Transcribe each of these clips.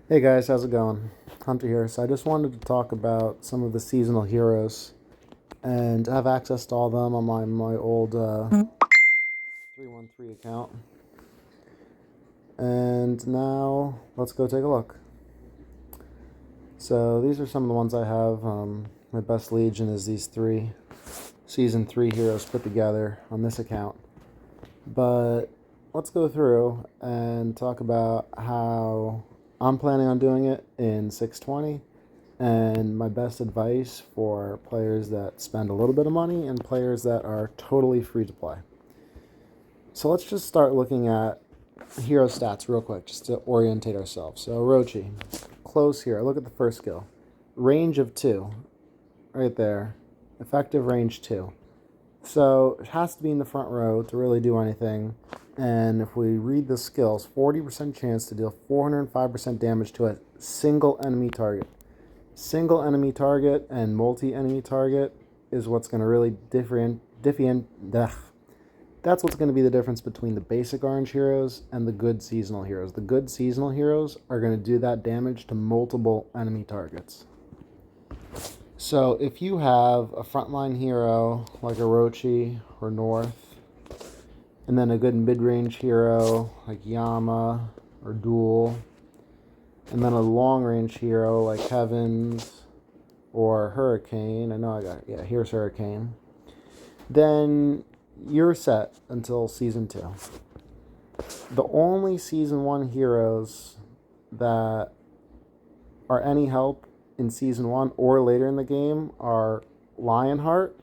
Hey guys, how's it going? Hunter here. So I just wanted to talk about some of the seasonal heroes, and I have access to all of them on my old 313 account. And now let's go take a look. So these are some of the ones I have. My best legion is these three season 3 heroes put together on this account. But let's go through and talk about how I'm planning on doing it in 620 and my best advice for players that spend a little bit of money and players that are totally free to play. So let's just start looking at hero stats real quick just to orientate ourselves. So Orochi, close here. Look at the first skill. Range of 2, right there. Effective range 2. So it has to be in the front row to really do anything. And if we read the skills, 40% chance to deal 405% damage to a single enemy target. Single enemy target and multi-enemy target is what's going to really that's what's going to be the difference between the basic orange heroes and the good seasonal heroes. The good seasonal heroes are going to do that damage to multiple enemy targets. So if you have a frontline hero like Orochi or North, and then a good mid-range hero like Yama or Duel, and then a long-range hero like Heavens or Hurricane, here's Hurricane, then you're set until Season 2. The only Season 1 heroes that are any help in Season 1 or later in the game are Lionheart,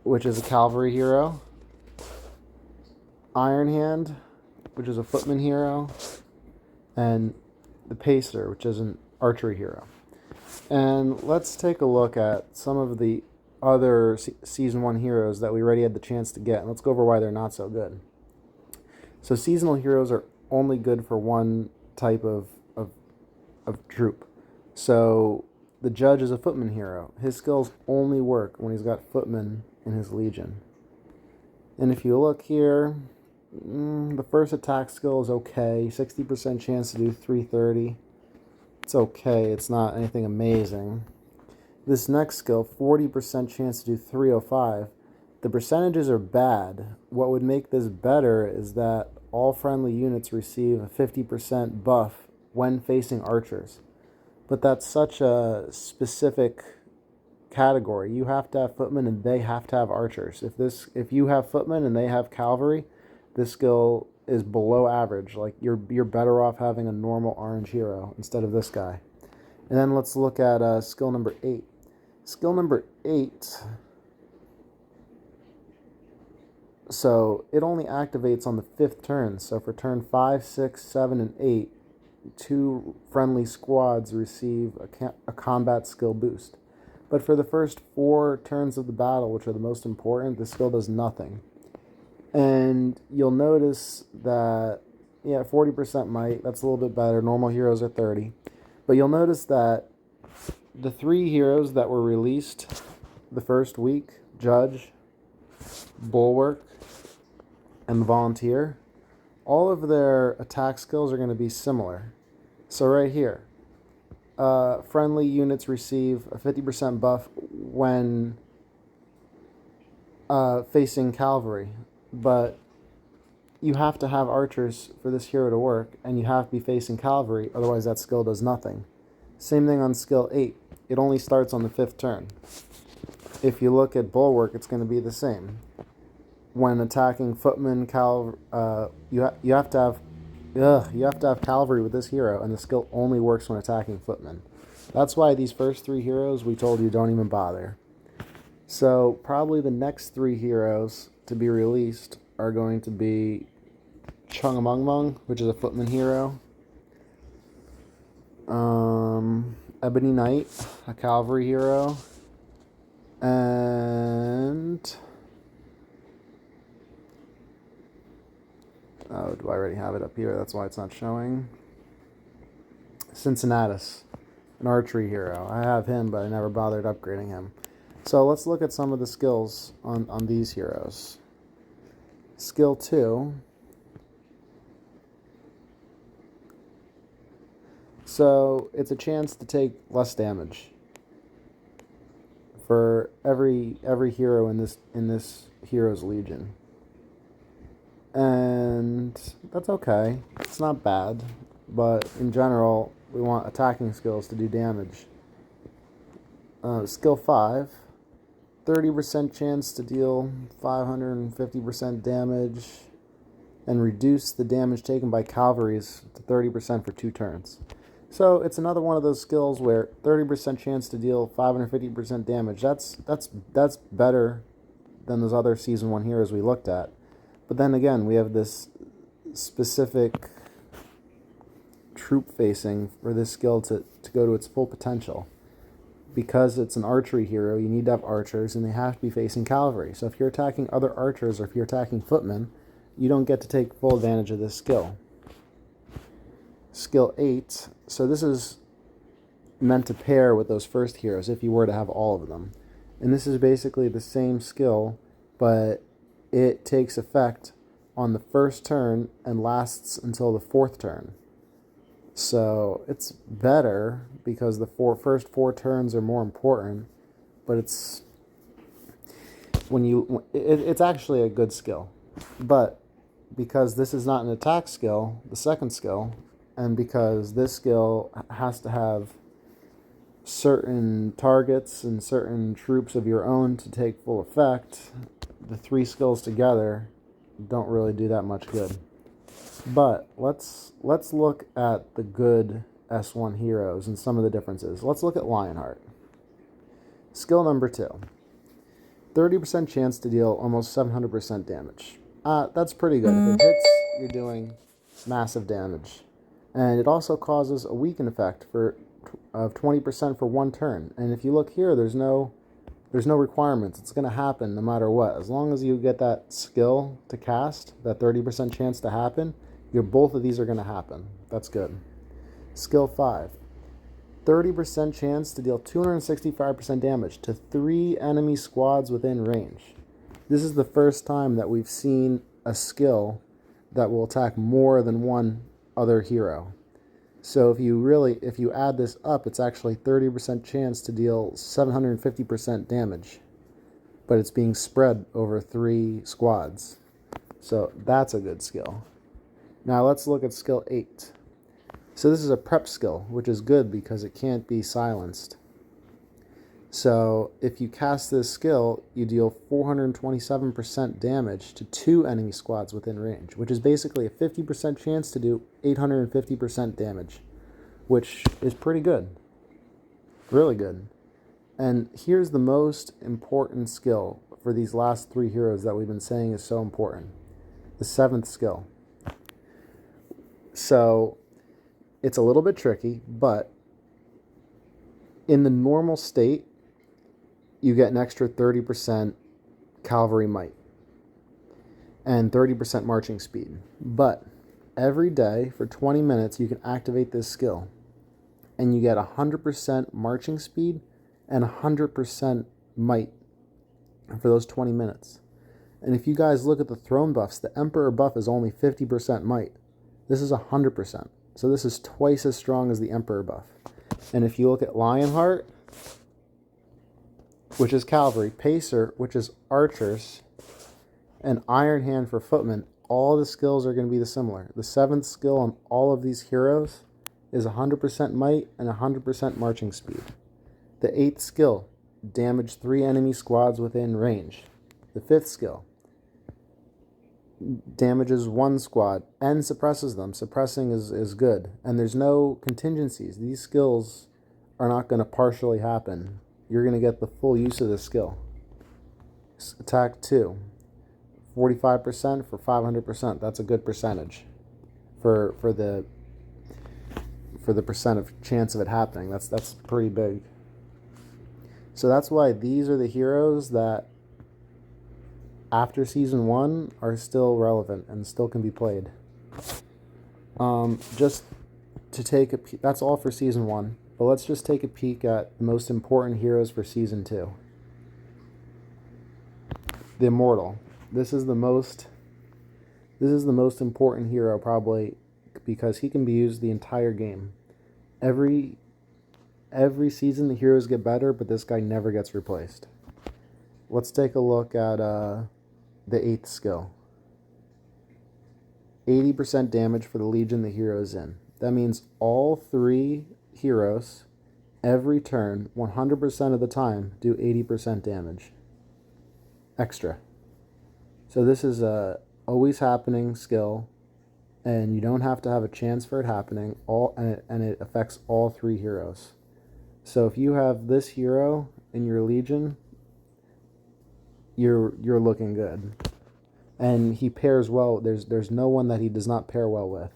which is a cavalry hero, Iron Hand, which is a footman hero, and the Pacer, which is an archery hero. And let's take a look at some of the other Season 1 heroes that we already had the chance to get, and let's go over why they're not so good. So seasonal heroes are only good for one type of troop. So the Judge is a footman hero. His skills only work when he's got footmen in his legion. And if you look here, the first attack skill is okay. 60% chance to do 330. It's okay. It's not anything amazing. This next skill, 40% chance to do 305. The percentages are bad. What would make this better is that all friendly units receive a 50% buff when facing archers. But that's such a specific category. You have to have footmen and they have to have archers. If you have footmen and they have cavalry, this skill is below average. Like you're better off having a normal orange hero instead of this guy. And then let's look at skill number 8. Skill number 8. So it only activates on the 5th turn. So for turn 5, 6, 7, and 8, 2 friendly squads receive a combat skill boost. But for the first 4 turns of the battle, which are the most important, the skill does nothing. And you'll notice that, 40% might. That's a little bit better. Normal heroes are 30. But you'll notice that the 3 heroes that were released the first week, Judge, Bulwark, and the Volunteer, all of their attack skills are going to be similar. So right here, friendly units receive a 50% buff when facing cavalry, but you have to have archers for this hero to work, and you have to be facing cavalry, otherwise that skill does nothing. Same thing on skill 8. It only starts on the 5th turn. If you look at Bulwark, it's going to be the same. When attacking footmen, you have to have cavalry with this hero, and the skill only works when attacking footmen. That's why these first 3 heroes we told you don't even bother. So probably the next 3 heroes to be released are going to be Chungamungmung, which is a footman hero. Ebony Knight, a cavalry hero. And oh, do I already have it up here? That's why it's not showing. Cincinnatus, an archery hero. I have him, but I never bothered upgrading him. So let's look at some of the skills on these heroes. Skill 2. So it's a chance to take less damage for every hero in this hero's legion. And that's okay. It's not bad, but in general, we want attacking skills to do damage. Skill 5, 30% chance to deal 550% damage and reduce the damage taken by cavalries to 30% for 2 turns. So it's another one of those skills where 30% chance to deal 550% damage. That's better than those other Season 1 heroes we looked at. But then again, we have this specific troop facing for this skill to go to its full potential. Because it's an archery hero, you need to have archers, and they have to be facing cavalry. So if you're attacking other archers or if you're attacking footmen, you don't get to take full advantage of this skill. Skill 8, so this is meant to pair with those first heroes if you were to have all of them. And this is basically the same skill, but it takes effect on the first turn and lasts until the 4th turn. So it's better because the first 4 turns are more important, but it's actually a good skill. But because this is not an attack skill, the second skill, and because this skill has to have certain targets and certain troops of your own to take full effect, the 3 skills together don't really do that much good. But let's look at the good S1 heroes and some of the differences. Let's look at Lionheart. Skill number 2. 30% chance to deal almost 700% damage. That's pretty good. If it hits, you're doing massive damage. And it also causes a weaken effect of 20% for 1 turn. And if you look here, there's no requirements. It's going to happen no matter what. As long as you get that skill to cast, that 30% chance to happen, both of these are going to happen. That's good. Skill 5. 30% chance to deal 265% damage to 3 enemy squads within range. This is the first time that we've seen a skill that will attack more than one other hero. So if you add this up, it's actually 30% chance to deal 750% damage. But it's being spread over 3 squads. So that's a good skill. Now let's look at skill 8. So this is a prep skill, which is good because it can't be silenced. So if you cast this skill, you deal 427% damage to 2 enemy squads within range, which is basically a 50% chance to do 850% damage, which is pretty good. Really good. And here's the most important skill for these last 3 heroes that we've been saying is so important. The 7th skill. So it's a little bit tricky, but in the normal state, you get an extra 30% cavalry might and 30% marching speed. But every day for 20 minutes, you can activate this skill and you get 100% marching speed and 100% might for those 20 minutes. And if you guys look at the throne buffs, the Emperor buff is only 50% might. This is 100%. So this is twice as strong as the Emperor buff. And if you look at Lionheart, which is cavalry, Pacer, which is archers, and Iron Hand for footmen, all the skills are going to be similar. The 7th skill on all of these heroes is 100% might and 100% marching speed. The 8th skill, damage 3 enemy squads within range. The 5th skill, damages 1 squad and suppresses them. Suppressing is good. And there's no contingencies. These skills are not going to partially happen. You're going to get the full use of this skill. Attack 2, 45% for 500%. That's a good percentage for the percent of chance of it happening. That's pretty big. So that's why these are the heroes that after season 1 are still relevant and still can be played. Just to take a peek, that's all for season 1. But let's just take a peek at the most important heroes for season 2. The Immortal. This is the most important hero probably because he can be used the entire game. Every season the heroes get better, but this guy never gets replaced. Let's take a look at the 8th skill. 80% damage for the legion the hero is in. That means all 3 heroes every turn, 100% of the time, do 80% damage extra. So this is a always happening skill, and you don't have to have a chance for it happening. And it affects all 3 heroes. So if you have this hero in your legion, you're looking good. And he pairs well. There's no one that he does not pair well with.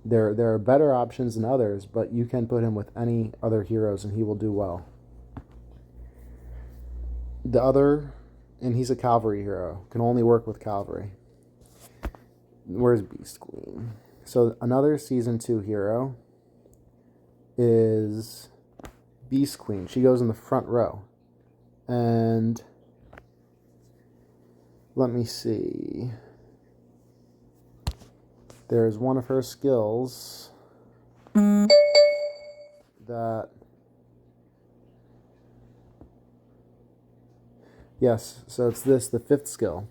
There are better options than others, but you can put him with any other heroes and he will do well. And he's a cavalry hero, can only work with cavalry. Where's Beast Queen? So another season 2 hero is Beast Queen. She goes in the front row. And let me see. There's one of her skills that... Yes, so it's the 5th skill.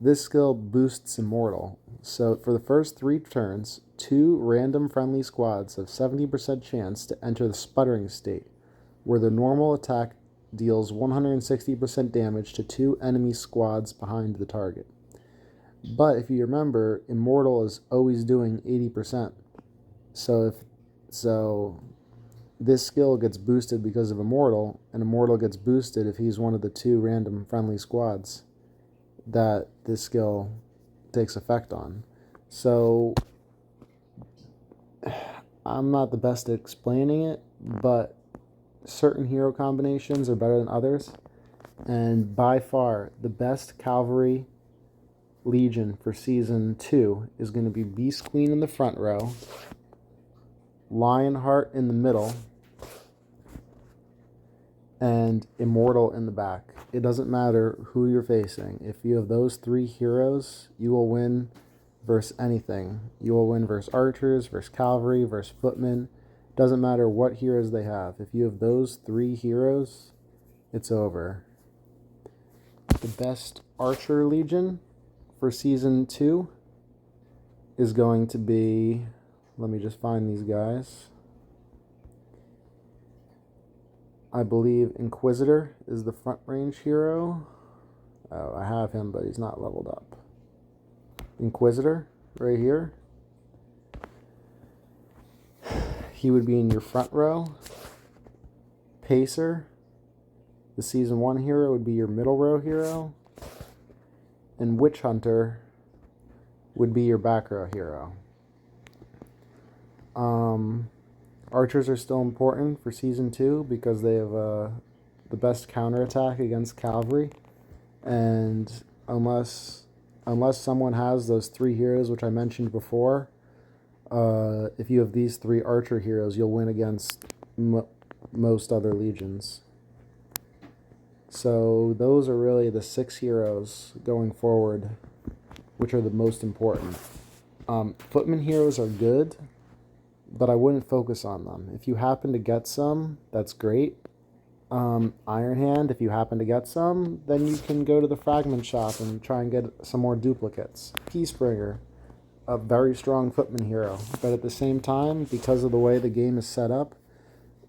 This skill boosts Immortal. So for the first 3 turns, 2 random friendly squads have 70% chance to enter the sputtering state, where the normal attack deals 160% damage to 2 enemy squads behind the target. But if you remember, Immortal is always doing 80%. So this skill gets boosted because of Immortal, and Immortal gets boosted if he's one of the 2 random friendly squads that this skill takes effect on. So I'm not the best at explaining it, but certain hero combinations are better than others. And by far, the best cavalry legion for season 2 is going to be Beast Queen in the front row, Lionheart in the middle, and Immortal in the back. It doesn't matter who you're facing. If you have those 3 heroes, you will win versus anything. You will win versus archers, versus cavalry, versus footmen. Doesn't matter what heroes they have. If you have those 3 heroes, it's over. The best archer legion for season 2 is going to be... Let me just find these guys. I believe Inquisitor is the front range hero. Oh, I have him, but he's not leveled up. Inquisitor, right here. He would be in your front row. Pacer, the season 1 hero, would be your middle row hero. And Witch Hunter would be your back row hero. Archers are still important for season 2 because they have the best counterattack against cavalry. And unless someone has those 3 heroes, which I mentioned before, if you have these 3 archer heroes, you'll win against most other legions. So those are really the 6 heroes going forward, which are the most important. Footman heroes are good, but I wouldn't focus on them. If you happen to get some, that's great. Iron Hand, if you happen to get some, then you can go to the fragment shop and try and get some more duplicates. Peacebringer, a very strong footman hero, but at the same time, because of the way the game is set up,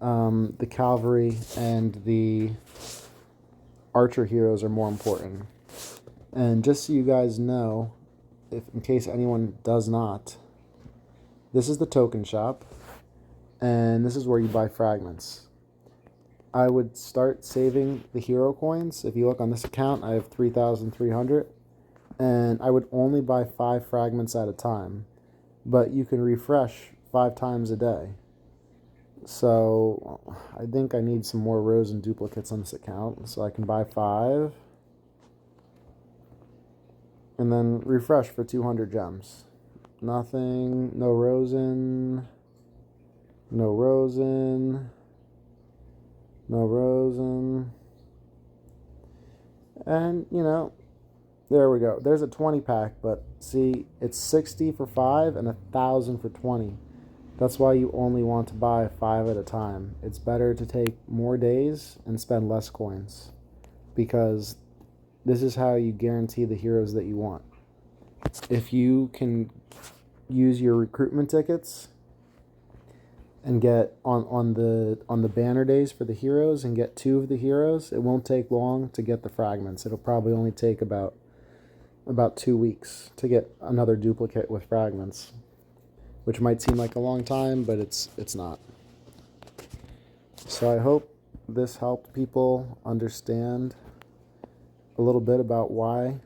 the cavalry and the archer heroes are more important. And just so you guys know, in case anyone does not, this is the token shop, and this is where you buy fragments. I would start saving the hero coins. If you look on this account, I have 3,300, and I would only buy 5 fragments at a time, but you can refresh 5 times a day. So I think I need some more rows and duplicates on this account, so I can buy 5 and then refresh for 200 gems. Nothing, no Rosen, no Rosen, no Rosen. And, there we go. There's a 20 pack, but see, it's 60 for 5 and 1,000 for 20. That's why you only want to buy 5 at a time. It's better to take more days and spend less coins, because this is how you guarantee the heroes that you want. If you can use your recruitment tickets and get on the banner days for the heroes and get 2 of the heroes, it won't take long to get the fragments. It'll probably only take about 2 weeks to get another duplicate with fragments, which might seem like a long time, but it's not. So I hope this helped people understand a little bit about why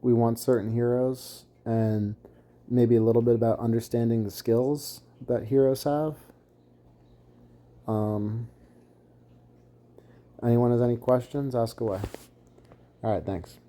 we want certain heroes, and maybe a little bit about understanding the skills that heroes have. Anyone has any questions, ask away. All right, thanks.